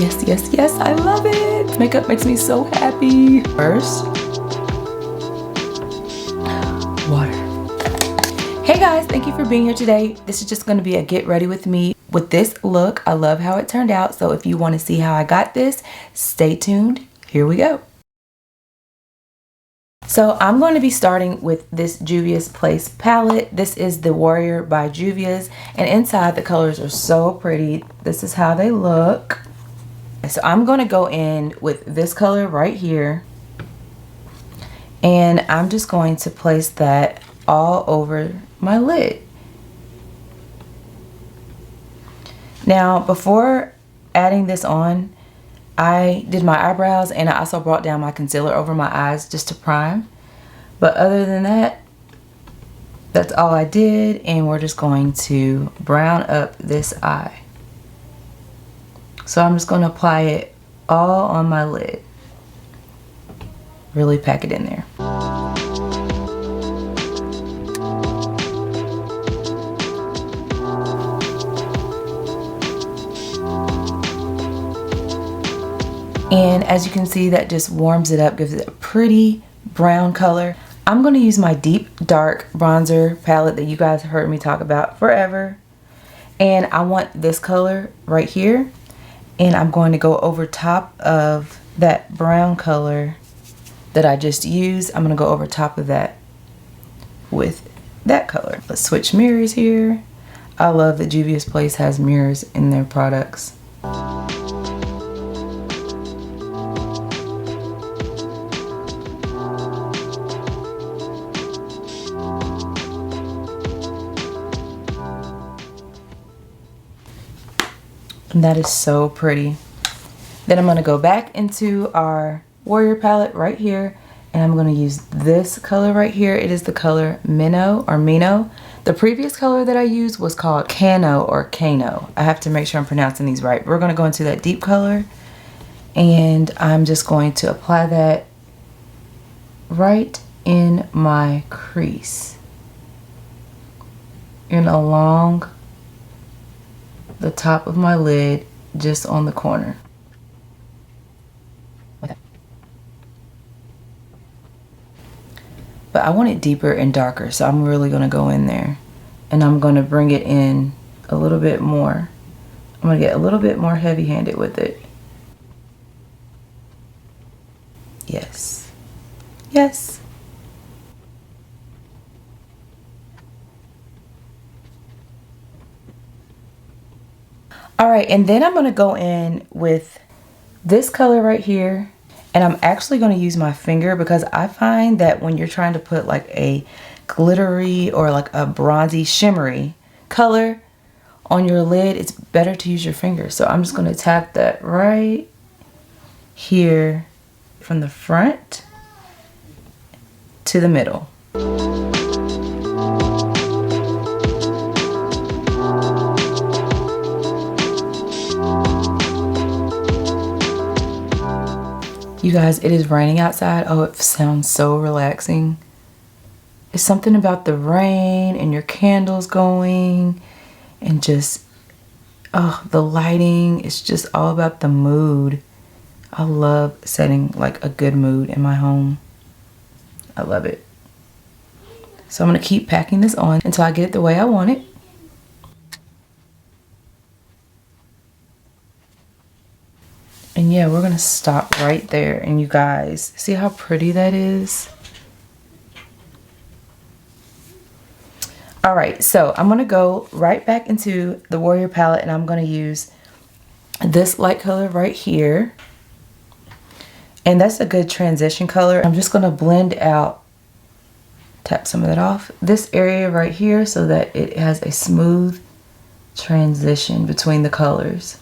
Yes, yes, yes, I love it. Makeup makes me so happy. First, water. Hey guys, thank you for being here today. This is just gonna be a get ready with me with this look. I love how it turned out. So if you wanna see how I got this, stay tuned. Here we go. So I'm going to be starting with this Juvia's Place palette. This is the Warrior by Juvia's, and inside the colors are so pretty. This is how they look. So I'm going to go in with this color right here, and I'm just going to place that all over my lid. Now, before adding this on, I did my eyebrows and I also brought down my concealer over my eyes just to prime. But other than that, that's all I did, and we're just going to brown up this eye. So I'm just going to apply it all on my lid. Really pack it in there. And as you can see, that just warms it up, gives it a pretty brown color. I'm going to use my deep dark bronzer palette that you guys heard me talk about forever. And I want this color right here. And I'm going to go over top of that brown color that I just used. I'm going to go over top of that with that color. Let's switch mirrors here. I love that Juvia's Place has mirrors in their products. And that is so pretty. Then I'm going to go back into our Warrior palette right here, and I'm going to use this color right here. It is the color Minnow or Mino. The previous color that I used was called Cano or Kano. I have to make sure I'm pronouncing these right. We're going to go into that deep color, and I'm just going to apply that right in my crease and along the top of my lid, just on the corner. But I want it deeper and darker, so I'm really going to go in there and I'm going to bring it in a little bit more. I'm going to get a little bit more heavy-handed with it. Yes. Yes. All right, and then I'm going to go in with this color right here, and I'm actually going to use my finger because I find that when you're trying to put like a glittery or like a bronzy shimmery color on your lid, it's better to use your finger. So I'm just going to tap that right here from the front to the middle. You guys, it is raining outside. Oh, it sounds so relaxing. It's something about the rain and your candles going and just, oh, the lighting. It's just all about the mood. I love setting like a good mood in my home. I love it. So I'm going to keep packing this on until I get it the way I want it. And yeah, we're going to stop right there. And you guys, see how pretty that is? All right, so I'm going to go right back into the Warrior palette, and I'm going to use this light color right here. And that's a good transition color. I'm just going to blend out, tap some of that off, this area right here so that it has a smooth transition between the colors.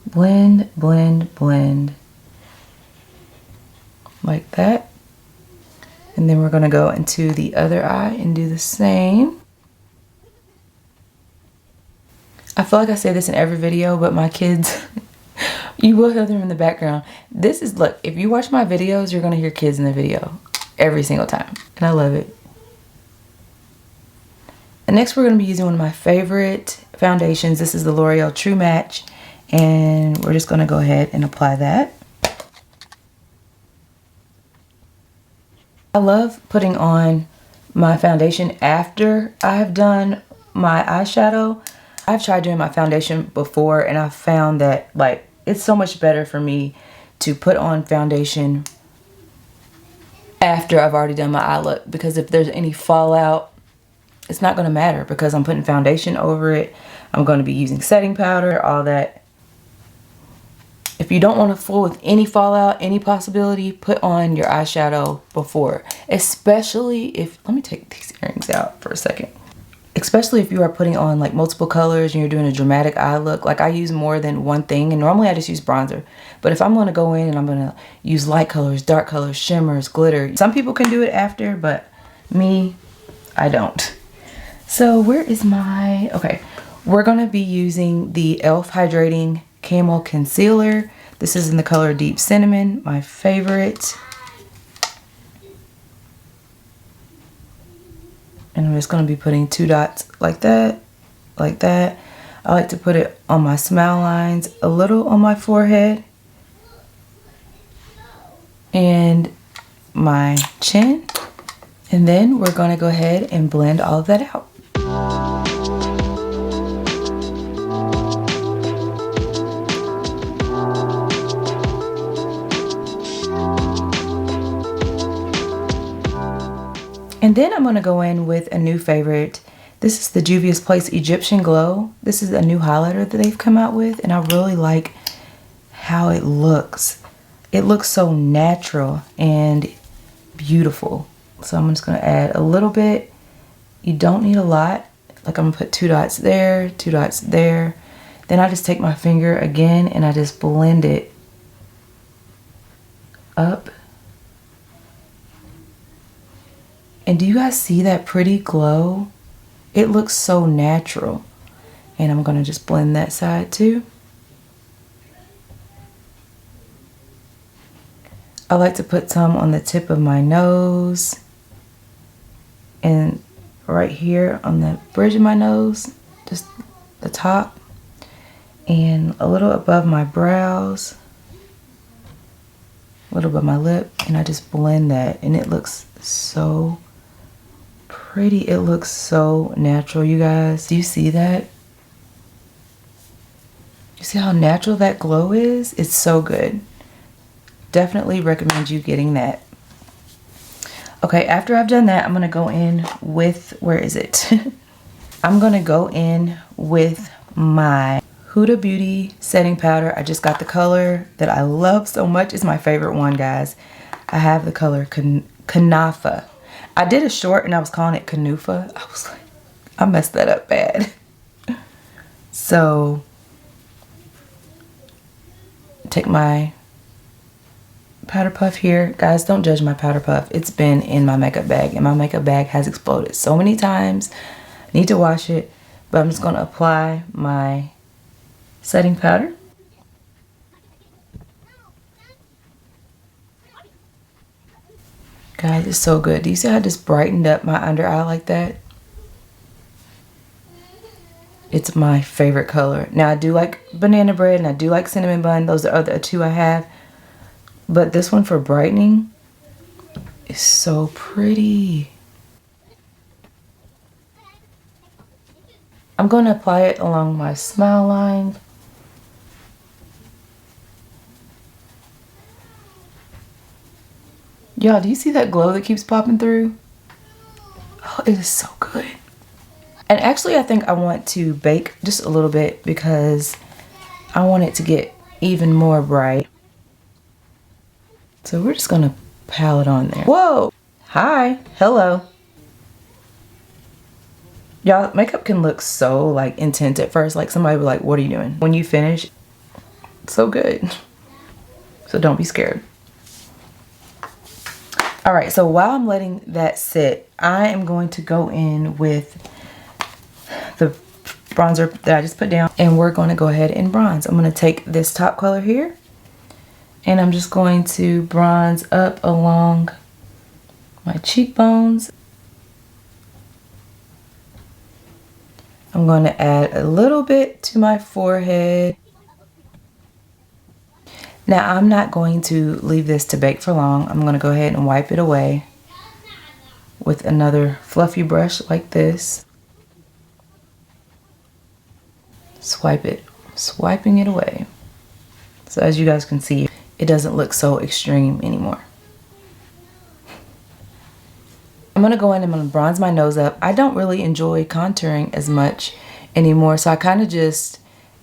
Blend, blend, blend. Like that. And then we're going to go into the other eye and do the same. I feel like I say this in every video, but my kids, you will hear them in the background. This is, look, if you watch my videos, you're going to hear kids in the video every single time. And I love it. And next we're going to be using one of my favorite foundations. This is the L'Oreal True Match, and we're just going to go ahead and apply that. I love putting on my foundation after I have done my eyeshadow. I've tried doing my foundation before, and I've found that like it's so much better for me to put on foundation after I've already done my eye look, because if there's any fallout, it's not going to matter because I'm putting foundation over it. I'm going to be using setting powder, all that. If you don't want to fool with any fallout, any possibility, put on your eyeshadow before. Especially if, let me take these earrings out for a second. Especially if you are putting on like multiple colors and you're doing a dramatic eye look. Like I use more than one thing, and normally I just use bronzer. But if I'm going to go in and I'm going to use light colors, dark colors, shimmers, glitter. Some people can do it after, but me, I don't. So where is my, okay. We're going to be using the e.l.f. Hydrating Camo Concealer. This is in the color Deep Cinnamon, my favorite. And I'm just going to be putting 2 dots like that, like that. I like to put it on my smile lines, a little on my forehead, and my chin. And then we're going to go ahead and blend all of that out. And then I'm going to go in with a new favorite. This is the Juvia's Place Egyptian Glow. This is a new highlighter that they've come out with, and I really like how it looks. It looks so natural and beautiful. So I'm just going to add a little bit. You don't need a lot. Like I'm going to put 2 dots there, 2 dots there. Then I just take my finger again and I just blend it up. And do you guys see that pretty glow? It looks so natural. And I'm going to just blend that side too. I like to put some on the tip of my nose. And right here on the bridge of my nose. Just the top. And a little above my brows. A little above my lip. And I just blend that. And it looks so pretty. It looks so natural, you guys. Do you see that? You see how natural that glow is? It's so good. Definitely recommend you getting that. Okay, after I've done that, I'm gonna go in with, where is it? I'm gonna go in with my Huda Beauty setting powder. I just got the color that I love so much. It's my favorite one, guys. I have the color Kanafa. I did a short and I was calling it Kanufa. I was like, I messed that up bad. So, take my powder puff here. Guys, don't judge my powder puff. It's been in my makeup bag and my makeup bag has exploded so many times. I need to wash it, but I'm just going to apply my setting powder. Guys, it's so good. Do you see how I just brightened up my under eye like that? It's my favorite color. Now, I do like banana bread and I do like cinnamon bun. Those are the 2 I have. But this one for brightening is so pretty. I'm going to apply it along my smile line. Y'all, do you see that glow that keeps popping through? Oh, it is so good. And actually, I think I want to bake just a little bit because I want it to get even more bright. So we're just going to pile it on there. Whoa! Hi! Hello! Y'all, makeup can look so like intense at first. Like somebody would be like, what are you doing? When you finish, it's so good. So don't be scared. All right, so while I'm letting that sit, I am going to go in with the bronzer that I just put down, and we're going to go ahead and bronze. I'm going to take this top color here, and I'm just going to bronze up along my cheekbones. I'm going to add a little bit to my forehead. Now I'm not going to leave this to bake for long. I'm going to go ahead and wipe it away with another fluffy brush like this. Swiping it away. So as you guys can see, it doesn't look so extreme anymore. I'm going to go in and I'm going to bronze my nose up. I don't really enjoy contouring as much anymore, so I kind of just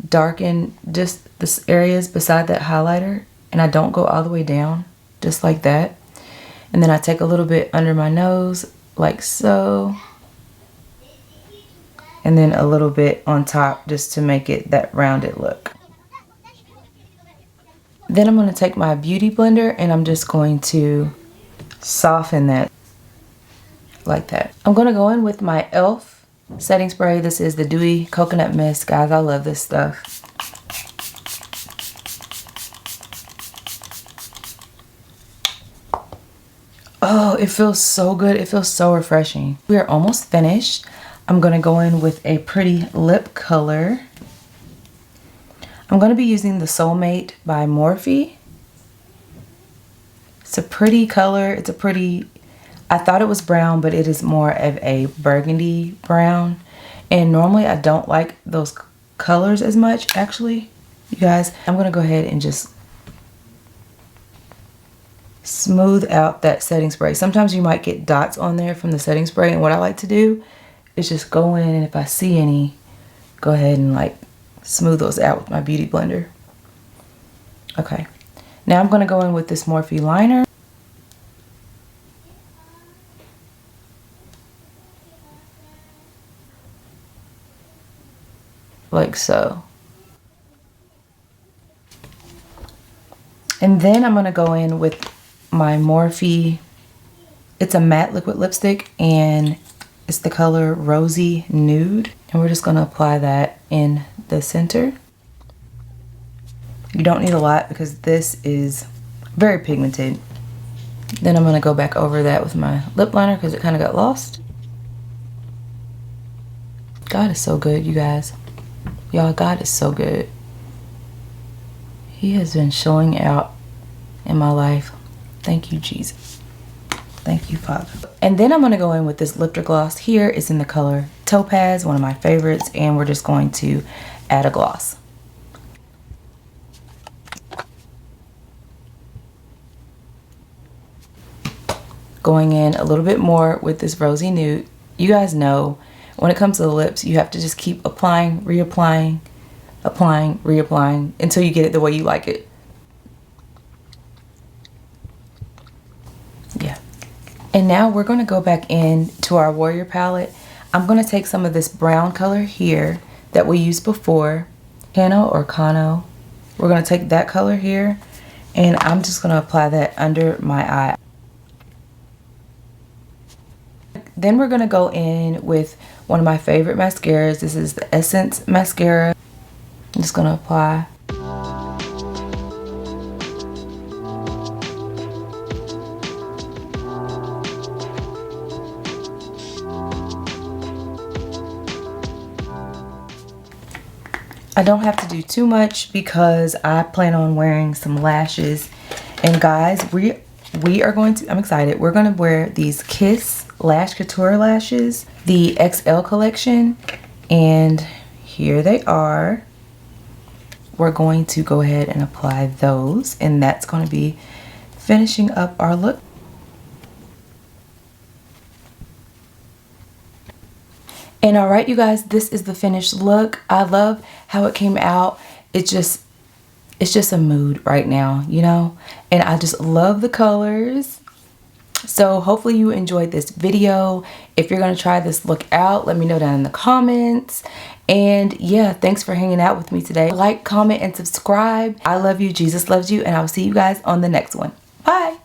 darken just the areas beside that highlighter, and I don't go all the way down, just like that. And then I take a little bit under my nose, like so, and then a little bit on top just to make it that rounded look. Then I'm going to take my beauty blender and I'm just going to soften that like that. I'm going to go in with my e.l.f. setting spray. This is the Dewy Coconut Mist. Guys, I love this stuff. Oh, it feels so good. It feels so refreshing. We are almost finished. I'm going to go in with a pretty lip color. I'm going to be using the Soulmate by Morphe. It's a pretty color. It's a pretty, I thought it was brown, but it is more of a burgundy brown. And normally I don't like those colors as much, actually. You guys, I'm going to go ahead and just smooth out that setting spray. Sometimes you might get dots on there from the setting spray, and what I like to do is just go in, and if I see any, go ahead and like smooth those out with my beauty blender. Okay, now I'm going to go in with this Morphe liner. Like so. And then I'm going to go in with my Morphe, it's a matte liquid lipstick, and it's the color Rosy Nude. And we're just going to apply that in the center. You don't need a lot because this is very pigmented. Then I'm going to go back over that with my lip liner because it kind of got lost. God is so good, you guys. Y'all, God is so good. He has been showing out in my life. Thank you, Jesus. Thank you, Father. And then I'm going to go in with this lip gloss. Here is in the color Topaz, one of my favorites, and we're just going to add a gloss. Going in a little bit more with this Rosy Nude. You guys know when it comes to the lips, you have to just keep applying, reapplying, applying, reapplying until you get it the way you like it. Yeah. And now we're going to go back in to our Warrior palette. I'm going to take some of this brown color here that we used before, Cano or Cano. We're going to take that color here, and I'm just going to apply that under my eye. Then we're going to go in with one of my favorite mascaras. This is the Essence mascara. I'm just going to apply. I don't have to do too much because I plan on wearing some lashes. And guys, we are going to, I'm excited. We're going to wear these Kiss Lash Couture lashes, the XL collection. And here they are. We're going to go ahead and apply those. And that's going to be finishing up our look. And all right, you guys, this is the finished look. I love how it came out. It's just a mood right now, you know? And I just love the colors. So hopefully you enjoyed this video. If you're gonna try this look out, let me know down in the comments. And yeah, thanks for hanging out with me today. Like, comment, and subscribe. I love you, Jesus loves you, and I'll see you guys on the next one. Bye.